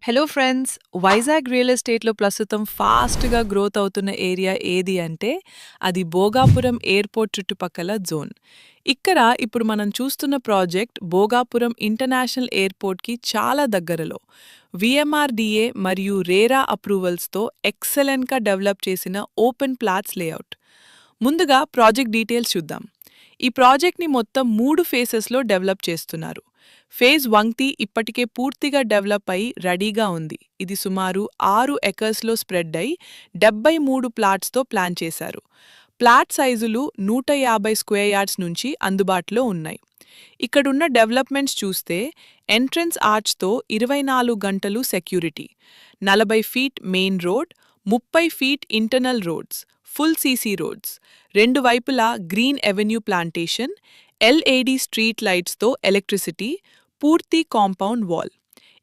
Hello friends! Vizag real ఎస్టేట్‌లో ప్రస్తుతం ఫాస్ట్‌గా గ్రోత్ అవుతున్న ఏరియా ఏది అంటే, అది భోగాపురం ఎయిర్‌పోర్ట్ చుట్టుపక్కల జోన్. ఇక్కడ ఇప్పుడు మనం చూస్తున్న ప్రాజెక్ట్ భోగాపురం ఇంటర్నేషనల్ ఎయిర్‌పోర్ట్‌కి చాలా దగ్గరలో. వీఎంఆర్‌డీఏ మరియు రేరా అప్రూవల్స్‌తో ఎక్సలెంట్‌గా డెవలప్ చేసిన ఓపెన్ ప్లాట్స్ లేఅవుట్. ముందుగా ప్రాజెక్ట్ డీటెయిల్స్ చూద్దాం. ఈ ప్రాజెక్ట్‌ని మొత్తం 3 ఫేసెస్‌లో డెవలప్ చేస్తున్నారు. ఫేజ్ 1 ఇప్పటికే పూర్తిగా డెవలప్ అయి రెడీగా ఉంది. ఇది సుమారు 6 ఎకర్స్‌లో స్ప్రెడ్ అయి 73 ప్లాట్స్‌తో ప్లాన్ చేశారు. ప్లాట్ సైజులు 150 స్క్వేర్ యార్డ్స్ నుంచి అందుబాటులో ఉన్నాయి. ఇక్కడున్న డెవలప్మెంట్స్ చూస్తే ఎంట్రన్స్ ఆర్చ్‌తో 24 గంటలు security, 40 feet main road, 30 feet internal roads, full CC roads, రెండు వైపులా green avenue plantation, LED street లైట్స్తో ఎలక్ట్రిసిటీ, పూర్తి కాంపౌండ్ వాల్.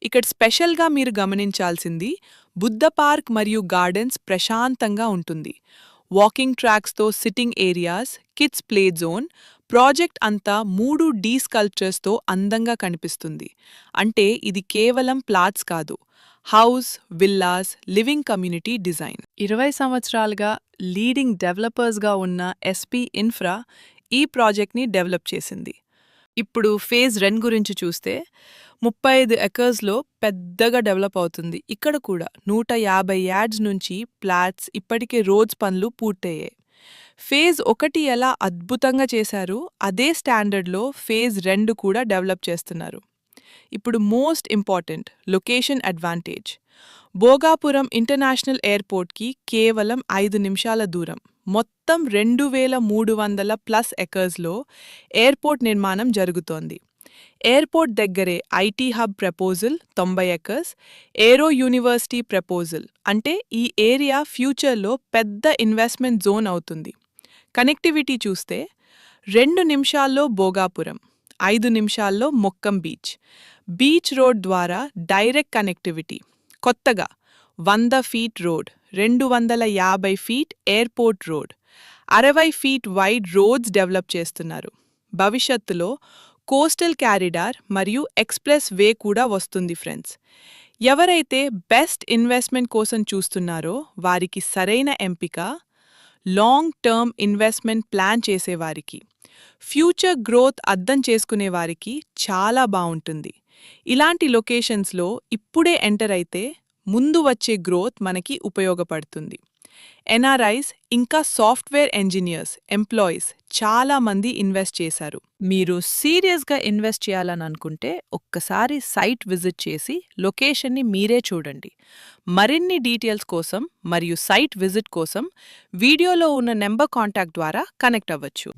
ఇక్కడ స్పెషల్గా మీరు గమనించాల్సింది బుద్ధ పార్క్ మరియు గార్డెన్స్ ప్రశాంతంగా ఉంటుంది. వాకింగ్ ట్రాక్స్తో sitting areas, kids play zone. Project అంతా 3 డీ స్కల్ప్చర్స్తో అందంగా కనిపిస్తుంది. అంటే ఇది కేవలం ప్లాట్స్ కాదు, house, villas, living community design. 20 సంవత్సరాలుగా లీడింగ్ డెవలపర్స్గా ఉన్న ఎస్పీ ఇన్ఫ్రా ఈ ప్రాజెక్ట్ని డెవలప్ చేసింది. ఇప్పుడు ఫేజ్ 2 గురించి చూస్తే 35 ఎకర్స్‌లో పెద్దగా డెవలప్ అవుతుంది. ఇక్కడ కూడా 150 యార్డ్స్ నుంచి ప్లాట్స్, ఇప్పటికే రోడ్స్ పనులు పూర్తయ్యాయి. ఫేజ్ 1 ఎలా అద్భుతంగా చేశారో అదే స్టాండర్డ్‌లో ఫేజ్ 2 కూడా డెవలప్ చేస్తున్నారు. ఇప్పుడు most important location advantage. Bhogapuram international ఎయిర్‌పోర్ట్‌కి కేవలం 5 నిమిషాల దూరం. మొత్తం 2300+ ఎకర్స్‌లో ఎయిర్‌పోర్ట్ నిర్మాణం జరుగుతోంది. ఎయిర్‌పోర్ట్ దగ్గరే IT hub proposal 90 acres, aero university proposal. అంటే ఈ ఏరియా ఫ్యూచర్లో పెద్ద ఇన్వెస్ట్మెంట్ జోన్ అవుతుంది. కనెక్టివిటీ చూస్తే 2 నిమిషాల్లో భోగాపురం, 5 నిమిషాల్లో మొక్కం బీచ్. బీచ్ రోడ్ ద్వారా డైరెక్ట్ కనెక్టివిటీ. కొత్తగా 100 feet road, 250 feet airport road, 60 feet wide roads develop చేస్తున్నారు. భవిష్యత్తులో కోస్టల్ క్యారిడార్ మరియు ఎక్స్‌ప్రెస్ వే కూడా వస్తుంది ఫ్రెండ్స్. ఎవరైతే బెస్ట్ ఇన్వెస్ట్మెంట్ కోసం చూస్తున్నారో వారికి సరైన ఎంపిక. లాంగ్ టర్మ్ ఇన్వెస్ట్మెంట్ ప్లాన్ చేసేవారికి, ఫ్యూచర్ గ్రోత్ అర్థం చేసుకునేవారికి చాలా బావుంటుంది. ఇలాంటి లొకేషన్స్‌లో ఇప్పుడే ఎంటర్ అయితే ముందు వచ్చే గ్రోత్ మనకి ఉపయోగపడుతుంది. ఎన్ఆర్ఐస్ ఇంకా సాఫ్ట్వేర్ ఇంజనీర్స్, ఎంప్లాయీస్ చాలా మంది ఇన్వెస్ట్ చేశారు. మీరు సీరియస్గా ఇన్వెస్ట్ చేయాలని అనుకుంటే ఒక్కసారి సైట్ విజిట్ చేసి లొకేషన్ని మీరే చూడండి. మరిన్ని డీటెయిల్స్ కోసం మరియు సైట్ విజిట్ కోసం వీడియోలో ఉన్న నెంబర్ కాంటాక్ట్ ద్వారా కనెక్ట్ అవ్వచ్చు.